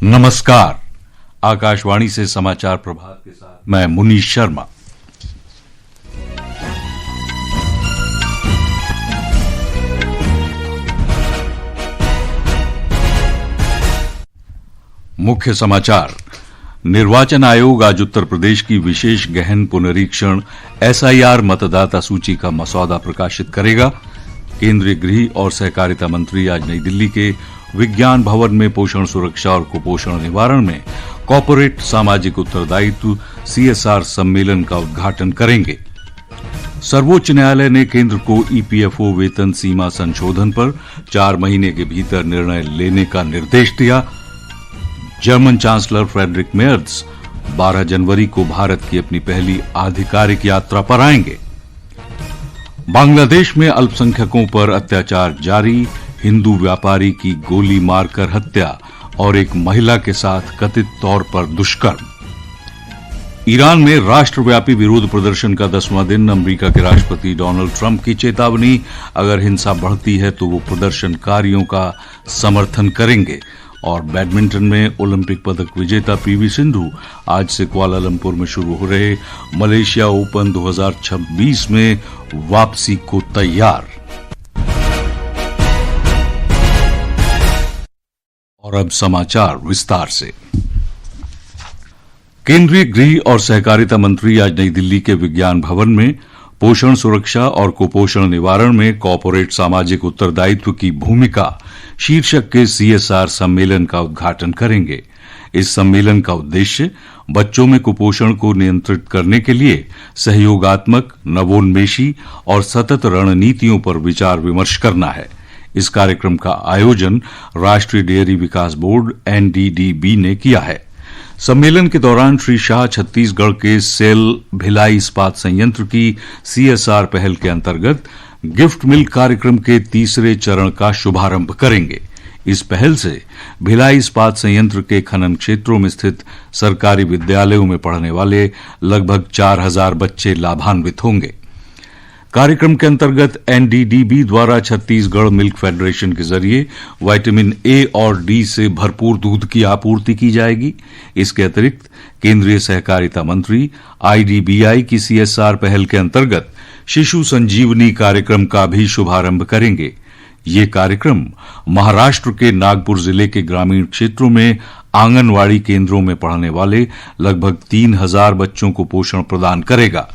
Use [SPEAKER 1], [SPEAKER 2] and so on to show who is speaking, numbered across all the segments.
[SPEAKER 1] नमस्कार। आकाशवाणी से समाचार प्रभात के साथ मैं मुनीश शर्मा। मुख्य समाचार। निर्वाचन आयोग आज उत्तर प्रदेश की विशेष गहन पुनरीक्षण एसआईआर मतदाता सूची का मसौदा प्रकाशित करेगा। केंद्रीय गृह और सहकारिता मंत्री आज नई दिल्ली के विज्ञान भवन में पोषण सुरक्षा और कुपोषण निवारण में कॉर्पोरेट सामाजिक उत्तरदायित्व सीएसआर सम्मेलन का उद्घाटन करेंगे। सर्वोच्च न्यायालय ने केंद्र को ईपीएफओ वेतन सीमा संशोधन पर 4 महीने के भीतर निर्णय लेने का निर्देश दिया। जर्मन चांसलर फ्रेडरिक मेर्ज 12 जनवरी को भारत की अपनी पहली आधिकारिक यात्रा पर आएंगे। बांग्लादेश में अल्पसंख्यकों पर अत्याचार जारी, हिंदू व्यापारी की गोली मारकर हत्या और एक महिला के साथ कथित तौर पर दुष्कर्म। ईरान में राष्ट्रव्यापी विरोध प्रदर्शन का 10वां दिन, अमेरिका के राष्ट्रपति डोनाल्ड ट्रंप की चेतावनी, अगर हिंसा बढ़ती है तो वो प्रदर्शनकारियों का समर्थन करेंगे। और बैडमिंटन में ओलंपिक पदक विजेता पीवी सिंधु आज से कुआलालंपुर में शुरू हो रहे मलेशिया ओपन 2026 में वापसी को तैयार। और अब समाचार विस्तार से। केंद्रीय गृह और सहकारिता मंत्री आज नई दिल्ली के विज्ञान भवन में पोषण सुरक्षा और कुपोषण निवारण में कॉर्पोरेट सामाजिक उत्तरदायित्व की भूमिका शीर्षक के सीएसआर सम्मेलन का उद्घाटन करेंगे। इस सम्मेलन का उद्देश्य बच्चों में कुपोषण को नियंत्रित करने के लिए सहयोगात्मक, नवोन्मेषी और सतत रणनीतियों पर विचार विमर्श करना है। इस कार्यक्रम का आयोजन राष्ट्रीय डेयरी विकास बोर्ड एनडीडीबी ने किया है। सम्मेलन के दौरान श्री शाह छत्तीसगढ़ के सेल भिलाई इस्पात संयंत्र की सीएसआर पहल के अंतर्गत गिफ्ट मिल्क कार्यक्रम के तीसरे चरण का शुभारंभ करेंगे। इस पहल से भिलाई इस्पात संयंत्र के खनन क्षेत्रों में स्थित सरकारी विद्यालयों में पढ़ने वाले लगभग 4000 बच्चे लाभान्वित होंगे। कार्यक्रम के अंतर्गत एनडीडीबी द्वारा छत्तीसगढ़ मिल्क फेडरेशन के जरिए विटामिन ए और डी से भरपूर दूध की आपूर्ति की जाएगी। इसके अतिरिक्त केंद्रीय सहकारिता मंत्री आईडीबीआई की सीएसआर पहल के अंतर्गत शिशु संजीवनी कार्यक्रम का भी शुभारंभ करेंगे। ये कार्यक्रम महाराष्ट्र के नागपुर जिले के ग्रामीण क्षेत्रों में आंगनवाड़ी केंद्रों में पढ़ने वाले लगभग 3000 बच्चों को पोषण प्रदान करेगा।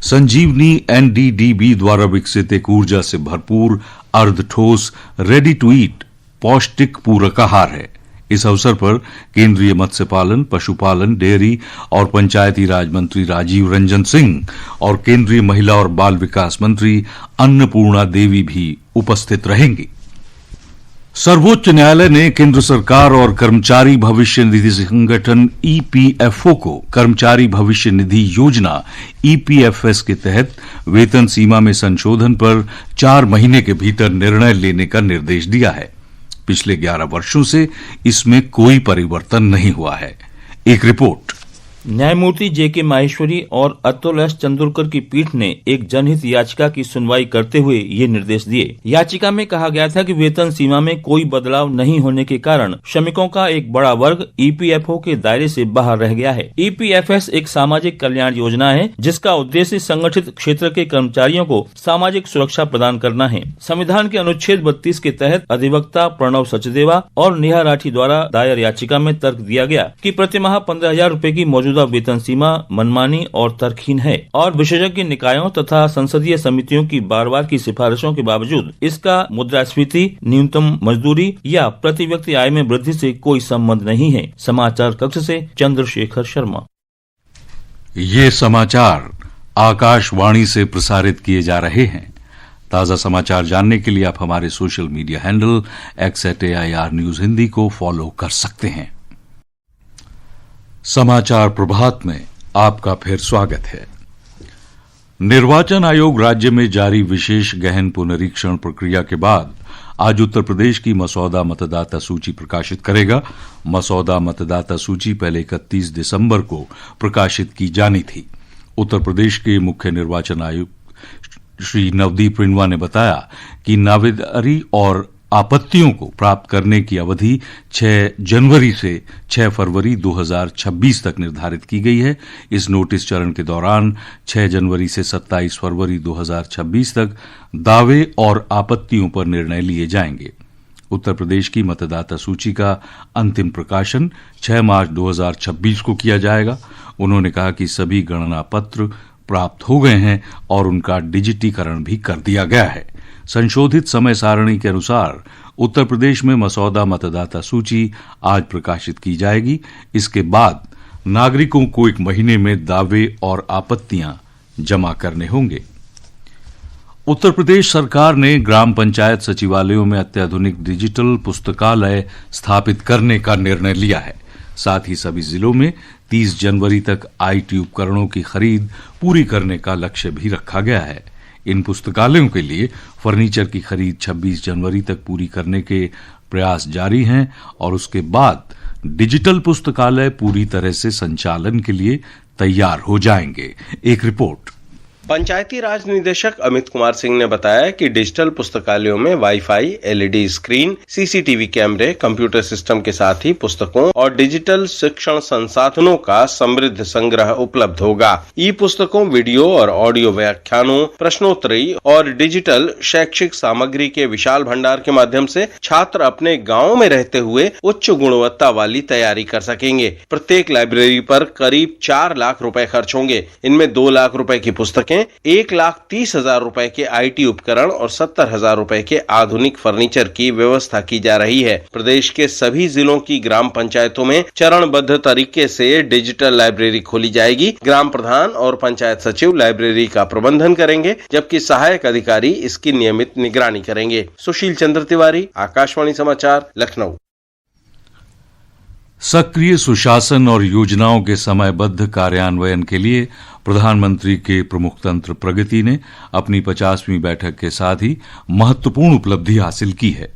[SPEAKER 1] संजीवनी एनडीडीबी द्वारा विकसित एक ऊर्जा से भरपूर अर्ध ठोस रेडी टू ईट पौष्टिक पूरक आहार है। इस अवसर पर केंद्रीय मत्स्य पालन, पशुपालन, डेयरी और पंचायती राज मंत्री राजीव रंजन सिंह और केंद्रीय महिला और बाल विकास मंत्री अन्नपूर्णा देवी भी उपस्थित रहेंगी। सर्वोच्च न्यायालय ने केंद्र सरकार और कर्मचारी भविष्य निधि संगठन ईपीएफओ को कर्मचारी भविष्य निधि योजना ईपीएफएस के तहत वेतन सीमा में संशोधन पर 4 महीने के भीतर निर्णय लेने का निर्देश दिया है। पिछले 11 वर्षों से इसमें कोई परिवर्तन नहीं हुआ है। एक रिपोर्ट।
[SPEAKER 2] न्यायमूर्ति जेके माहेश्वरी और अतुल एस चंद्रकर की पीठ ने एक जनहित याचिका की सुनवाई करते हुए ये निर्देश दिए। याचिका में कहा गया था कि वेतन सीमा में कोई बदलाव नहीं होने के कारण श्रमिकों का एक बड़ा वर्ग ईपीएफओ के दायरे से बाहर रह गया है। ईपीएफएस एक सामाजिक कल्याण योजना है जिसका उद्देश्य संगठित क्षेत्र के कर्मचारियों को सामाजिक सुरक्षा प्रदान करना है। संविधान के अनुच्छेद 32 के तहत अधिवक्ता प्रणव सचदेवा और नेहा राठी द्वारा दायर याचिका में तर्क दिया गया कि प्रतिमाह 15,000 रूपए की मौजूदा वेतन सीमा मनमानी और तर्कहीन है और विशेषज्ञ निकायों तथा संसदीय समितियों की बार-बार की सिफारिशों के बावजूद इसका मुद्रास्फीति, न्यूनतम मजदूरी या प्रति व्यक्ति आय में वृद्धि से कोई संबंध नहीं है। समाचार कक्ष से चंद्रशेखर शर्मा।
[SPEAKER 1] ये समाचार आकाशवाणी से प्रसारित किए जा रहे हैं। ताजा समाचार जानने के लिए आप हमारे social media handle @AIR News Hindi को फॉलो कर सकते हैं। समाचार प्रभात में आपका फिर स्वागत है। निर्वाचन आयोग राज्य में जारी विशेष गहन पुनरीक्षण प्रक्रिया के बाद आज उत्तर प्रदेश की मसौदा मतदाता सूची प्रकाशित करेगा। मसौदा मतदाता सूची पहले 31 दिसंबर को प्रकाशित की जानी थी। उत्तर प्रदेश के मुख्य निर्वाचन आयुक्त श्री नवदीप रिंगवा ने बताया कि नावेदारी और आपत्तियों को प्राप्त करने की अवधि 6 जनवरी से 6 फरवरी 2026 तक निर्धारित की गई है। इस नोटिस चरण के दौरान 6 जनवरी से 27 फरवरी 2026 तक दावे और आपत्तियों पर निर्णय लिए जाएंगे। उत्तर प्रदेश की मतदाता सूची का अंतिम प्रकाशन 6 मार्च 2026 को किया जाएगा। उन्होंने कहा कि सभी गणना पत्र प्राप्त हो गए हैं और उनका डिजिटीकरण भी कर दिया गया है। संशोधित समय सारणी के अनुसार उत्तर प्रदेश में मसौदा मतदाता सूची आज प्रकाशित की जाएगी। इसके बाद नागरिकों को 1 महीने में दावे और आपत्तियां जमा करने होंगे। उत्तर प्रदेश सरकार ने ग्राम पंचायत सचिवालयों में अत्याधुनिक डिजिटल पुस्तकालय स्थापित करने का निर्णय लिया है। साथ ही सभी जिलों में 30 जनवरी तक आईटी उपकरणों की खरीद पूरी करने का लक्ष्य भी रखा गया है। इन पुस्तकालयों के लिए फर्नीचर की खरीद 26 जनवरी तक पूरी करने के प्रयास जारी हैं और उसके बाद डिजिटल पुस्तकालय पूरी तरह से संचालन के लिए तैयार हो जाएंगे। एक रिपोर्ट।
[SPEAKER 3] पंचायती राज निदेशक अमित कुमार सिंह ने बताया कि डिजिटल पुस्तकालयों में वाईफाई, एलईडी स्क्रीन, सीसीटीवी कैमरे, कंप्यूटर सिस्टम के साथ ही पुस्तकों और डिजिटल शिक्षण संसाधनों का समृद्ध संग्रह उपलब्ध होगा। ई पुस्तकों, वीडियो और ऑडियो व्याख्यानों, प्रश्नोत्तरी और डिजिटल शैक्षिक सामग्री के विशाल भंडार के माध्यम से छात्र अपने गाँव में रहते हुए उच्च गुणवत्ता वाली तैयारी कर सकेंगे। प्रत्येक लाइब्रेरी पर करीब 4 लाख रुपए खर्च होंगे। इनमें 2 लाख रुपए की पुस्तकें, 1,30,000 रुपए के आईटी उपकरण और 70,000 रुपए के आधुनिक फर्नीचर की व्यवस्था की जा रही है। प्रदेश के सभी जिलों की ग्राम पंचायतों में चरणबद्ध तरीके से डिजिटल लाइब्रेरी खोली जाएगी। ग्राम प्रधान और पंचायत सचिव लाइब्रेरी का प्रबंधन करेंगे, जबकि सहायक अधिकारी इसकी नियमित निगरानी करेंगे। सुशील चंद्र तिवारी, आकाशवाणी समाचार, लखनऊ।
[SPEAKER 1] सक्रिय सुशासन और योजनाओं के समयबद्ध कार्यान्वयन के लिए प्रधानमंत्री के प्रमुख तंत्र प्रगति ने अपनी 50वीं बैठक के साथ ही महत्वपूर्ण उपलब्धि हासिल की है।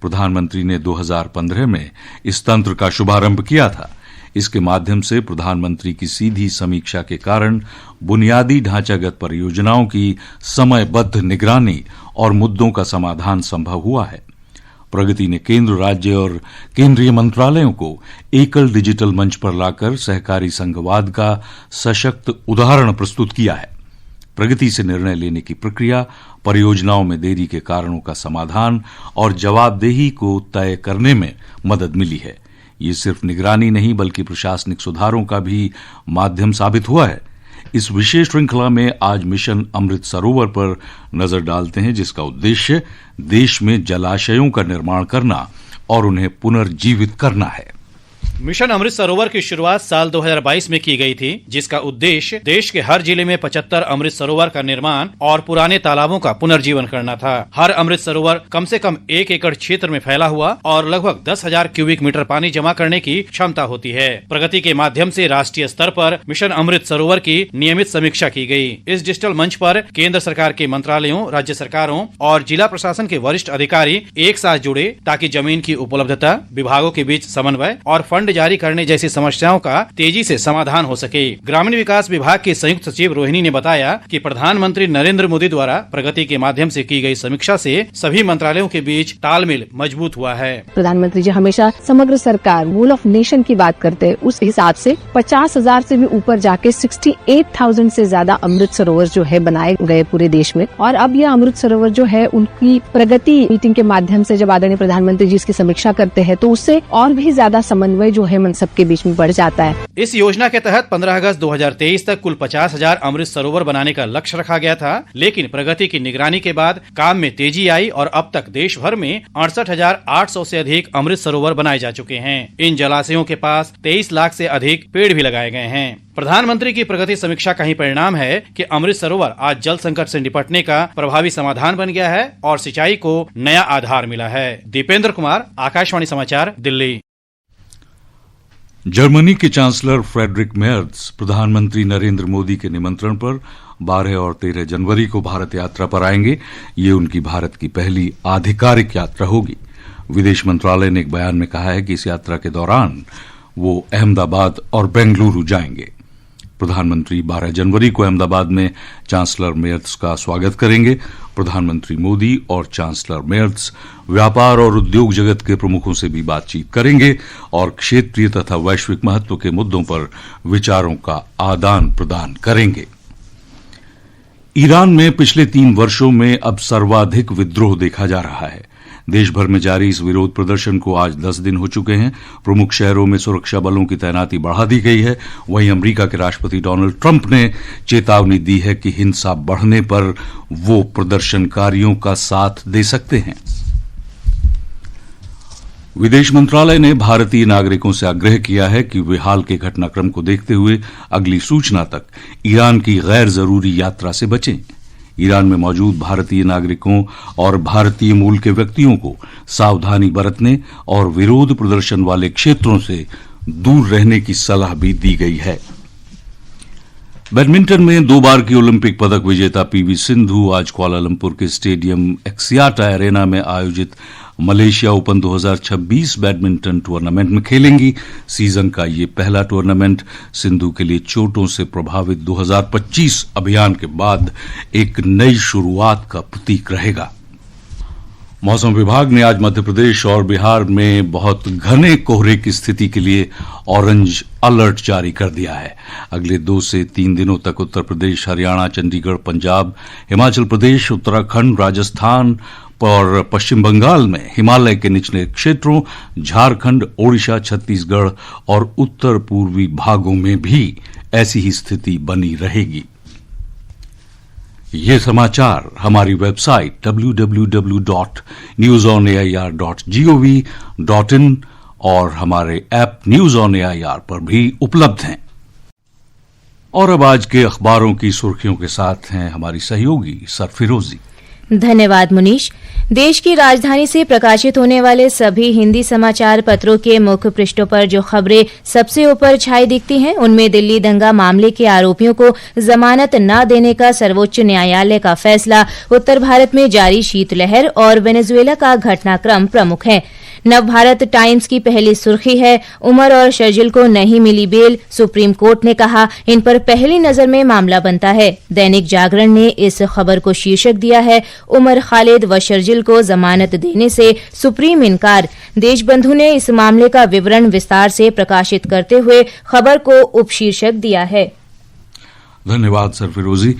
[SPEAKER 1] प्रधानमंत्री ने 2015 में इस तंत्र का शुभारंभ किया था। इसके माध्यम से प्रधानमंत्री की सीधी समीक्षा के कारण बुनियादी ढांचागत परियोजनाओं की समयबद्ध निगरानी और मुद्दों का समाधान संभव हुआ है। प्रगति ने केंद्र, राज्य और केंद्रीय मंत्रालयों को एकल डिजिटल मंच पर लाकर सहकारी संघवाद का सशक्त उदाहरण प्रस्तुत किया है। प्रगति से निर्णय लेने की प्रक्रिया, परियोजनाओं में देरी के कारणों का समाधान और जवाबदेही को तय करने में मदद मिली है। ये सिर्फ निगरानी नहीं बल्कि प्रशासनिक सुधारों का भी माध्यम साबित हुआ है। इस विशेष श्रृंखला में आज मिशन अमृत सरोवर पर नजर डालते हैं, जिसका उद्देश्य देश में जलाशयों का निर्माण करना और उन्हें पुनर्जीवित करना है।
[SPEAKER 4] मिशन अमृत सरोवर की शुरुआत साल 2022 में की गई थी, जिसका उद्देश्य देश के हर जिले में 75 अमृत सरोवर का निर्माण और पुराने तालाबों का पुनर्जीवन करना था। हर अमृत सरोवर कम से कम 1 एकड़ क्षेत्र में फैला हुआ और लगभग 10,000 क्यूबिक मीटर पानी जमा करने की क्षमता होती है। प्रगति के माध्यम से राष्ट्रीय स्तर पर मिशन अमृत सरोवर की नियमित समीक्षा की गई। इस डिजिटल मंच पर केंद्र सरकार के मंत्रालयों, राज्य सरकारों और जिला प्रशासन के वरिष्ठ अधिकारी एक साथ जुड़े ताकि जमीन की उपलब्धता, विभागों के बीच समन्वय और फंड जारी करने जैसी समस्याओं का तेजी से समाधान हो सके। ग्रामीण विकास विभाग की संयुक्त सचिव रोहिणी ने बताया कि प्रधानमंत्री नरेंद्र मोदी द्वारा प्रगति के माध्यम से की गई समीक्षा से सभी मंत्रालयों के बीच तालमेल मजबूत हुआ है।
[SPEAKER 5] प्रधानमंत्री जी हमेशा समग्र सरकार, रूल ऑफ नेशन की बात करते हैं। उस हिसाब से 50,000 से भी ऊपर जाके 68,000 से ज्यादा अमृत सरोवर जो है बनाए गए पूरे देश में। और अब यह अमृत सरोवर जो है उनकी प्रगति मीटिंग के माध्यम से जब आदरणीय प्रधानमंत्री जी इसकी समीक्षा करते हैं तो उससे और भी ज्यादा समन्वय जो है मन सबके बीच में बढ़ जाता है।
[SPEAKER 4] इस योजना के तहत 15 अगस्त 2023 तक कुल 50,000 अमृत सरोवर बनाने का लक्ष्य रखा गया था, लेकिन प्रगति की निगरानी के बाद काम में तेजी आई और अब तक देश भर में 68,800 से अधिक अमृत सरोवर बनाए जा चुके हैं। इन जलाशयों के पास 23 लाख से अधिक पेड़ भी लगाए गए हैं। प्रधानमंत्री की प्रगति समीक्षा का ही परिणाम है कि अमृत सरोवर आज जल संकट से निपटने का प्रभावी समाधान बन गया है और सिंचाई को नया आधार मिला है। दीपेंद्र कुमार, आकाशवाणी समाचार, दिल्ली।
[SPEAKER 1] जर्मनी के चांसलर फ्रेडरिक मेर्ज प्रधानमंत्री नरेंद्र मोदी के निमंत्रण पर 12 और 13 जनवरी को भारत यात्रा पर आएंगे। ये उनकी भारत की पहली आधिकारिक यात्रा होगी। विदेश मंत्रालय ने एक बयान में कहा है कि इस यात्रा के दौरान वो अहमदाबाद और बेंगलुरु जाएंगे। प्रधानमंत्री 12 जनवरी को अहमदाबाद में चांसलर मेयर्स का स्वागत करेंगे। प्रधानमंत्री मोदी और चांसलर मेयर्स व्यापार और उद्योग जगत के प्रमुखों से भी बातचीत करेंगे और क्षेत्रीय तथा वैश्विक महत्व के मुद्दों पर विचारों का आदान प्रदान करेंगे। ईरान में पिछले 3 वर्षों में अब सर्वाधिक विद्रोह देखा जा रहा है। देश भर में जारी इस विरोध प्रदर्शन को आज 10 दिन हो चुके हैं। प्रमुख शहरों में सुरक्षा बलों की तैनाती बढ़ा दी गई है। वहीं अमेरिका के राष्ट्रपति डोनाल्ड ट्रंप ने चेतावनी दी है कि हिंसा बढ़ने पर वो प्रदर्शनकारियों का साथ दे सकते हैं। विदेश मंत्रालय ने भारतीय नागरिकों से आग्रह किया है कि वे हाल के घटनाक्रम को देखते हुए अगली सूचना तक ईरान की गैर जरूरी यात्रा से बचें। ईरान में मौजूद भारतीय नागरिकों और भारतीय मूल के व्यक्तियों को सावधानी बरतने और विरोध प्रदर्शन वाले क्षेत्रों से दूर रहने की सलाह भी दी गई है। बैडमिंटन में 2 बार की ओलंपिक पदक विजेता पीवी सिंधु आज कुआलालंपुर के स्टेडियम एक्सियाटा एरेना में आयोजित मलेशिया ओपन 2026 बैडमिंटन टूर्नामेंट में खेलेंगी। सीजन का ये पहला टूर्नामेंट सिंधु के लिए चोटों से प्रभावित 2025 अभियान के बाद एक नई शुरुआत का प्रतीक रहेगा। मौसम विभाग ने आज मध्य प्रदेश और बिहार में बहुत घने कोहरे की स्थिति के लिए ऑरेंज अलर्ट जारी कर दिया है। अगले 2 से 3 दिनों तक उत्तर प्रदेश, हरियाणा, चंडीगढ़, पंजाब, हिमाचल प्रदेश, उत्तराखंड, राजस्थान और पश्चिम बंगाल में हिमालय के निचले क्षेत्रों, झारखंड, ओडिशा, छत्तीसगढ़ और उत्तर पूर्वी भागों में भी ऐसी ही स्थिति बनी रहेगी। ये समाचार हमारी वेबसाइट www.newsonair.gov.in और हमारे ऐप न्यूज ऑन एआईआर पर भी उपलब्ध हैं। और अब आज के अखबारों की सुर्खियों के साथ हैं हमारी सहयोगी सरफिरोजी।
[SPEAKER 6] धन्यवाद मुनीश। देश की राजधानी से प्रकाशित होने वाले सभी हिंदी समाचार पत्रों के मुख्य पृष्ठों पर जो खबरें सबसे ऊपर छाई दिखती हैं, उनमें दिल्ली दंगा मामले के आरोपियों को जमानत न देने का सर्वोच्च न्यायालय का फैसला, उत्तर भारत में जारी शीतलहर और वेनेजुएला का घटनाक्रम प्रमुख है। नवभारत टाइम्स की पहली सुर्खी है, उमर और शर्जिल को नहीं मिली बेल, सुप्रीम कोर्ट ने कहा इन पर पहली नजर में मामला बनता है। दैनिक जागरण ने इस खबर को शीर्षक दिया है, उमर, खालिद व शर्जिल को जमानत देने से सुप्रीम इनकार। देशबंधु ने इस मामले का विवरण विस्तार से प्रकाशित करते हुए खबर को उपशीर्षक दिया है।
[SPEAKER 1] धन्यवाद सरफिरोजी।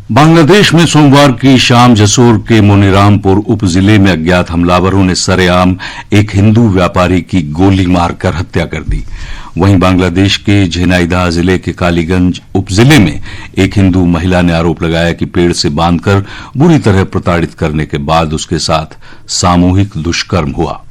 [SPEAKER 1] बांग्लादेश में सोमवार की शाम जसोर के मोनीरामपुर उप जिले में अज्ञात हमलावरों ने सरेआम एक हिंदू व्यापारी की गोली मारकर हत्या कर दी। वहीं बांग्लादेश के झेनाइदा जिले के कालीगंज उप जिले में एक हिंदू महिला ने आरोप लगाया कि पेड़ से बांधकर बुरी तरह प्रताड़ित करने के बाद उसके साथ सामूहिक दुष्कर्म हुआ।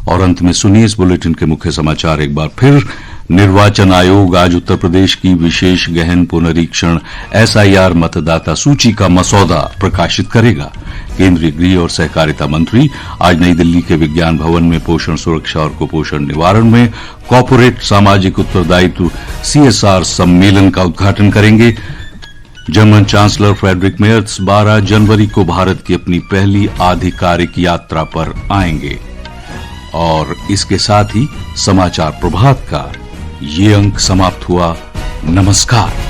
[SPEAKER 1] और अंत में सुनिए इस बुलेटिन के मुख्य समाचार एक बार फिर। निर्वाचन आयोग आज उत्तर प्रदेश की विशेष गहन पुनरीक्षण एसआईआर मतदाता सूची का मसौदा प्रकाशित करेगा। केंद्रीय गृह और सहकारिता मंत्री आज नई दिल्ली के विज्ञान भवन में पोषण सुरक्षा और कुपोषण निवारण में कॉर्पोरेट सामाजिक उत्तरदायित्व सीएसआर सम्मेलन का उद्घाटन करेंगे। जर्मन चांसलर फ्रेडरिक मेयर्स 12 जनवरी को भारत की अपनी पहली आधिकारिक यात्रा पर आएंगे। और इसके साथ ही समाचार प्रभात का ये अंक समाप्त हुआ। नमस्कार।